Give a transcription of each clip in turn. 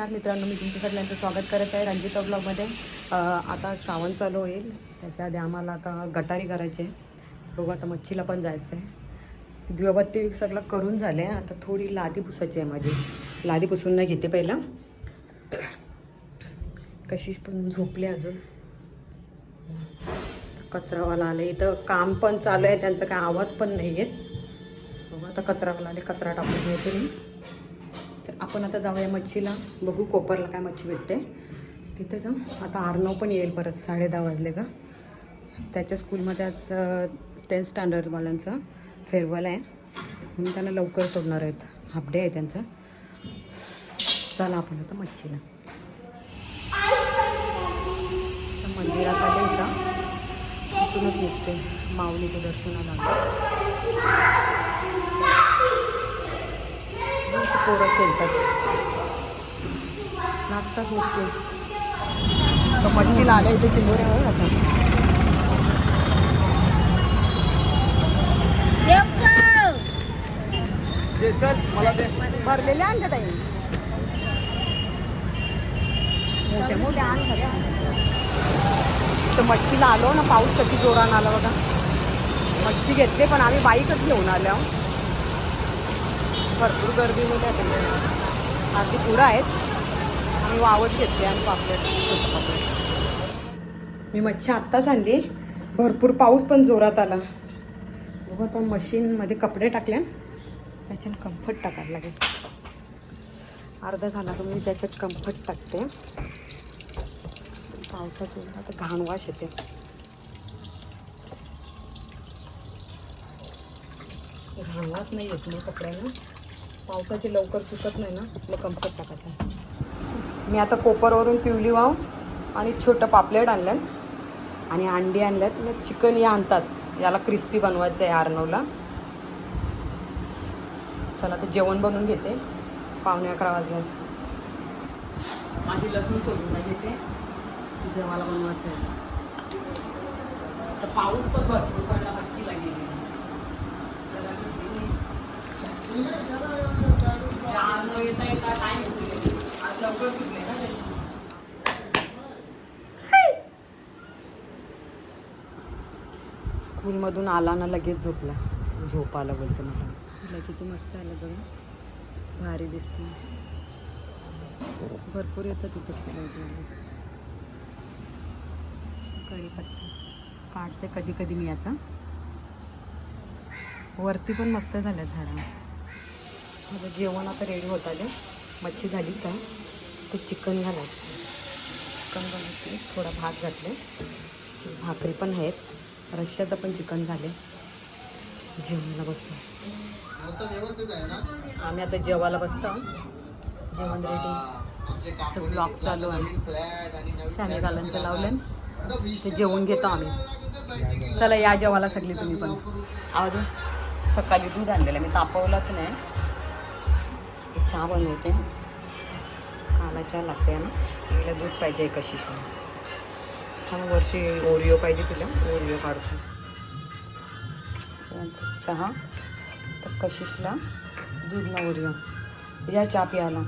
नमस्कार मित्रांनो, मी तुमच्या सगळ्यांचं स्वागत करत आहे रंजिता ब्लॉगमध्ये. आता श्रावण चालू होईल, त्याच्या आधी आम्हाला आता गटारी करायची आहे. बघू, आता मच्छीला पण जायचं आहे. दिवाबत्ती सगळं करून झाले. आता थोडी लादी पुसायची आहे माझी. लादी पुसून नाही घेते पहिला. कशी पण झोपले अजून. कचरावाला आले, इथं काम पण चालू आहे, त्यांचा काय आवाज पण नाही येत. बघू आता कचरावाला आले, कचरा टाकून घेते मी. तर आपण आता जाऊया मच्छीला. बघू कोपरला काय मच्छी भेटते तिथे जाऊ. आता आर्नव पण येईल परत, 10:30 वाजले का. त्याच्या स्कूलमध्ये आज 10th स्टँडर्डवाल्यांचा फेअरवेल आहे, म्हणून त्यांना लवकर सोडणार आहेत. हाफ डे आहे त्यांचा. चला आपण आता मच्छीला. मंदिरात आले होता, तिथूनच निघते. माऊलीचं दर्शनाला पोरं खेळतात, नाचतात नुसते. तर मच्छीला आल्या इथे चिंबोऱ्या आहे असं. भरलेल्या आणतात आई, मोठ्या मोठ्या आण खऱ्या. तर मच्छीला आलो ना, पाऊस किती जोरानं आला बघा. मच्छी घेतली, पण आम्ही बाईकच घेऊन आलो. भरपूर गर्दी मध्ये आधी पुढं आहेत. आम्ही वावच घेतली आणि पापलेट. मी मच्छी आत्ताच आणली, भरपूर पाऊस पण जोरात आला. बघू आता मशीनमध्ये कपडे टाकले, त्याच्यात कम्फर्ट टाकायला लागेल. अर्धा झाला तर मी त्याच्यात कम्फर्ट टाकते. पावसाचे आता घाणवाश येते. घाणवाश नाही येत नाही कपड्यांना, पावसाची लवकर सुकत नाही ना, आपलं कम्फर्ट टाकायचं. मी आता कोपरवरून पिवली वाव आणि छोटं पापलेट आणलं आणि अंडी आणल्यात. मग चिकन या आणतात, याला क्रिस्पी बनवायचं आहे आर्नवला. चला तर जेवण बनवून घेते. 11:15 वाजले. आधी लसूण सोडून घेते, जेवायला बनवायचं आहे. तर पाऊस पण भरपूर पडला, मच्छीला गेली. येता येता टाइम आज लवकर सुटले ना. स्कूलमधून आला ना लगेच झोपला. झोप आला बोलते मला. तुला किती मस्त आलं बघा, भारी दिसते. भरपूर येतं तिथे फुलं. कढीपत्ता काढते कधी कधी मी याचा. वरती पण मस्त झाल्यात झाडं. माझं जेवण आता रेडी होत आले. मच्छी झाली का ते चिकन घालायचं. चिकन बनवते, थोडा भात घातले, भाकरी पण आहेत. रश्श्याचं पण चिकन झाले. जेवणाला बसतो आम्ही आता. जेवायला बसतो. जेवण रेडी. तर ब्लॉग चालू आहे. सॅमी गालांचं लावलं, ते जेवण घेतो आम्ही. चला या जेवायला सगळी तुम्ही पण. आवाज सकाळी दूध आणलेलं मी, तापवलाच नाही. चहा बनवते, काला चहा लागते ना. तिला दूध पाहिजे कशीशला. वर्षी ओरिओ पाहिजे तिला, ओरिओ काढतो. चहा तर कशीशला दूध ना ओरिओ. या चहा प्यायला.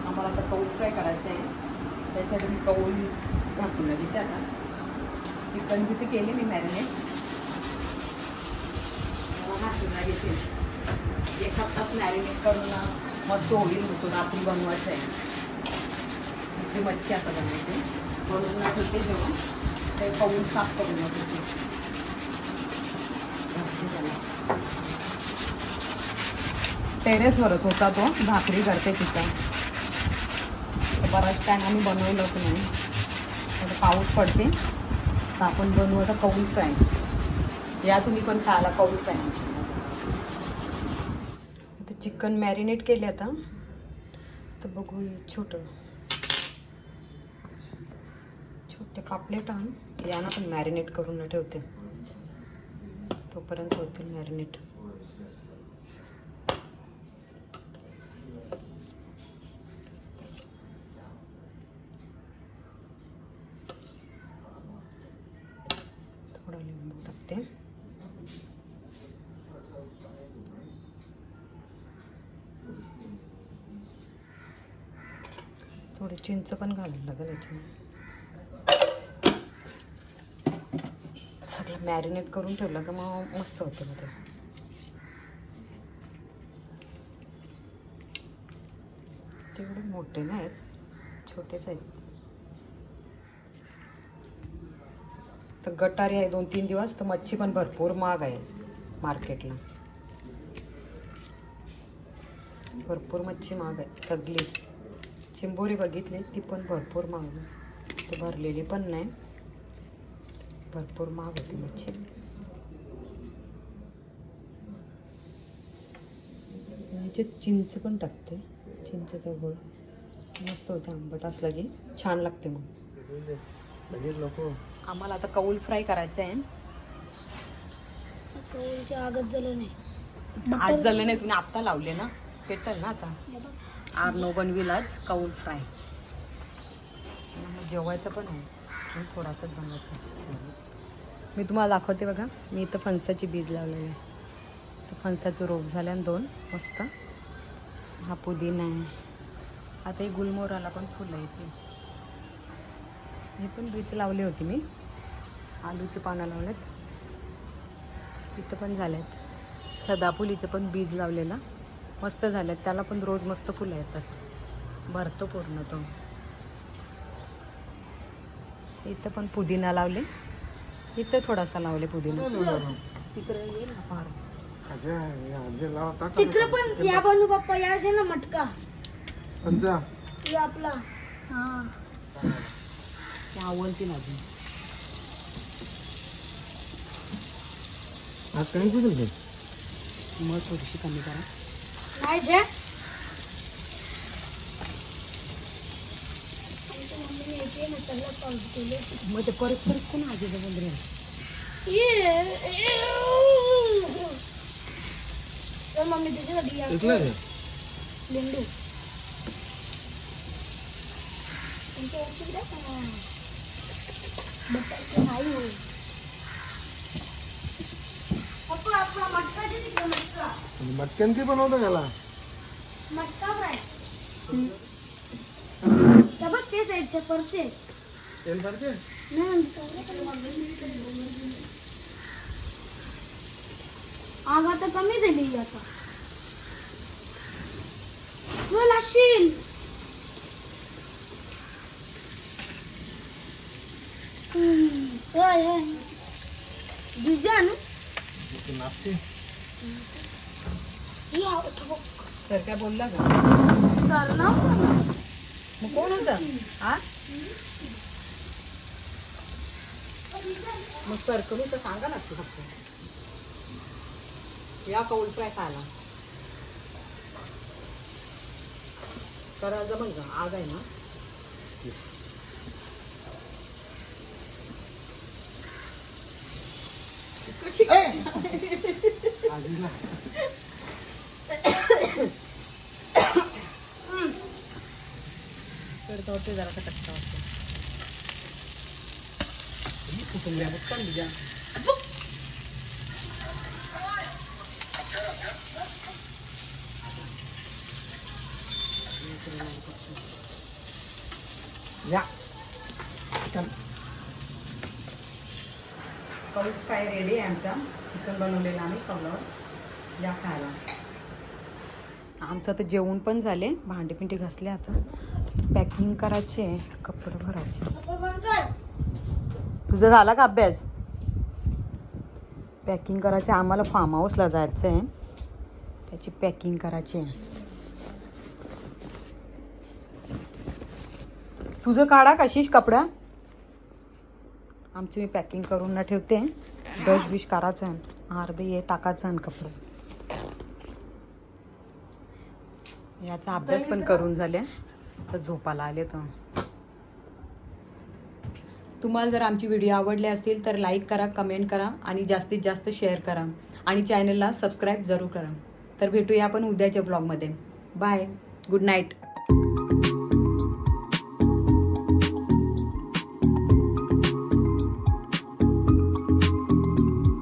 आम्हाला आता कौल फ्राय करायचं आहे, त्यासाठी मी कौल घासून घेते. आता चिकन किती केले मी मॅरिनेट. घेते 1 तास मॅरिनेट करून मस्त होईल होतो. रात्री बनवायचं आहे. दुसरी मच्छी आता बनवायची म्हणून होते. जेव्हा ते कौल साफ करून होते. टेरेसवरच होता तो, भाकरी करते तिथं. बराच टाईम आम्ही बनवलंच नाही. आता पाऊस पडते तर आपण बनवू आता कौल फ्राय. या तुम्ही पण खायला कौल फ्राय. आता चिकन मॅरिनेट केले. आता तर बघू, छोटे पापलेट आण यांना पण मॅरिनेट करून ठेवते, तोपर्यंत होतील मॅरिनेट. थोडा लिंबू टाकते. चिंच पण घालायला लागेल याच्यामध्ये. सगळं मॅरिनेट करून ठेवलं का मग मस्त होतं मग ते. तेवढे मोठे नाही आहेत, छोटेच आहेत. तर गटारी आहे 2-3 दिवस. तर मच्छी पण भरपूर महाग आहे मार्केटला. भरपूर मच्छी महाग आहे सगळीच. चिंबोरी बघितली ती पण भरपूर महाग आहे. ते भरलेली पण नाही, भरपूर महाग होती मच्छी. याच्यात चिंच पण टाकते, चिंचेचा गोळ मस्त होते. आंबट असला की छान लागते. मग आम्हाला आता कौल फ्राय करायचं आहे. आगत झालं नाही, आज झालं नाही, तुम्ही आत्ता लावले ना, पेटल ना आता. आर्नो बनविल आज कौल फ्राय. जेवायचं पण आहे आणि थोडासाच बनवायचं. मी तुम्हाला दाखवते बघा. मी इथं फणसाची बीज लावलेली आहे. तर फणसाचं रोप झाले आणि 2 मस्त. हा पुदिना आहे. आता ही गुलमोहराला पण फुलं येते. ही पण बीज लावली होती मी. आलूची पानं लावलेत. इथं पण झालेत. सदाफुलीचं पण बीज लावलेलं मस्त झालेत. त्याला पण रोज मस्त फुलं येतात. भरतो पूर्ण तो. इथं पण पुदिना लावले. इथं थोडासा लावले पुदिना. तिकडे येईल ना फार. तिकडे पण या बनू पप्पा, या असे ना मटका पंचा या आपला. हा ते आवडतील अजून. आज काही कुठे मग थोडीशी कमी करा. नाही जे मग ते परत कोण आजीचं बंदरे. मम्मी त्याच्यासाठी इथलं लिंडू त्यांच्या वर्षी नाही हो पप्पा. आपला मटका दे तिकडे. मटका मटक्यान ती बनवतो त्याला. मटका फ्राय बघ ते साईडचे परते तेल भरते. आग आता कमी झाली. आता तू लाशील. डिझाईन नाचते. सर काय बोलला का? सर ना मग कोण होतं? हा मग सर कमी तर सांगा ना. फक्त या कौल फ्राय खायला करा जमल का? आग आहे ना. आजीला तर तो ते जरा कच्चा वाटतो. कुटुंबिया बघता तुझ्या. या कौल फ्राय रेडी आहे आमचा. चिकन बनवलेलं आम्ही कौलावर. या खायला. आमचं आता जेवण पण झाले. भांडे पिंडे घासले. आता पॅकिंग करायचे, कपडे भरायचे. तुझा झाला का अभ्यास? पॅकिंग करायचे. आम्हाला फार्म हाऊसला जायचं आहे, त्याची पॅकिंग करायची आहे. तुझं काढा कशीच कपडा. आमची मी पॅकिंग करून न ठेवते. ब्रश बिश करायचं आहे, अर्धे हे टाकायचं आहे कपडे. याचा अभ्यास पण करून झाले. तर झोपाला आले. तर तुम्हाला जर आमची व्हिडिओ आवडले असतील तर लाईक करा, कमेंट करा आणि जास्तीत जास्त शेअर करा आणि चॅनलला सबस्क्राईब जरूर करा. तर भेटूया आपण उद्याच्या ब्लॉगमध्ये. Bye, good night.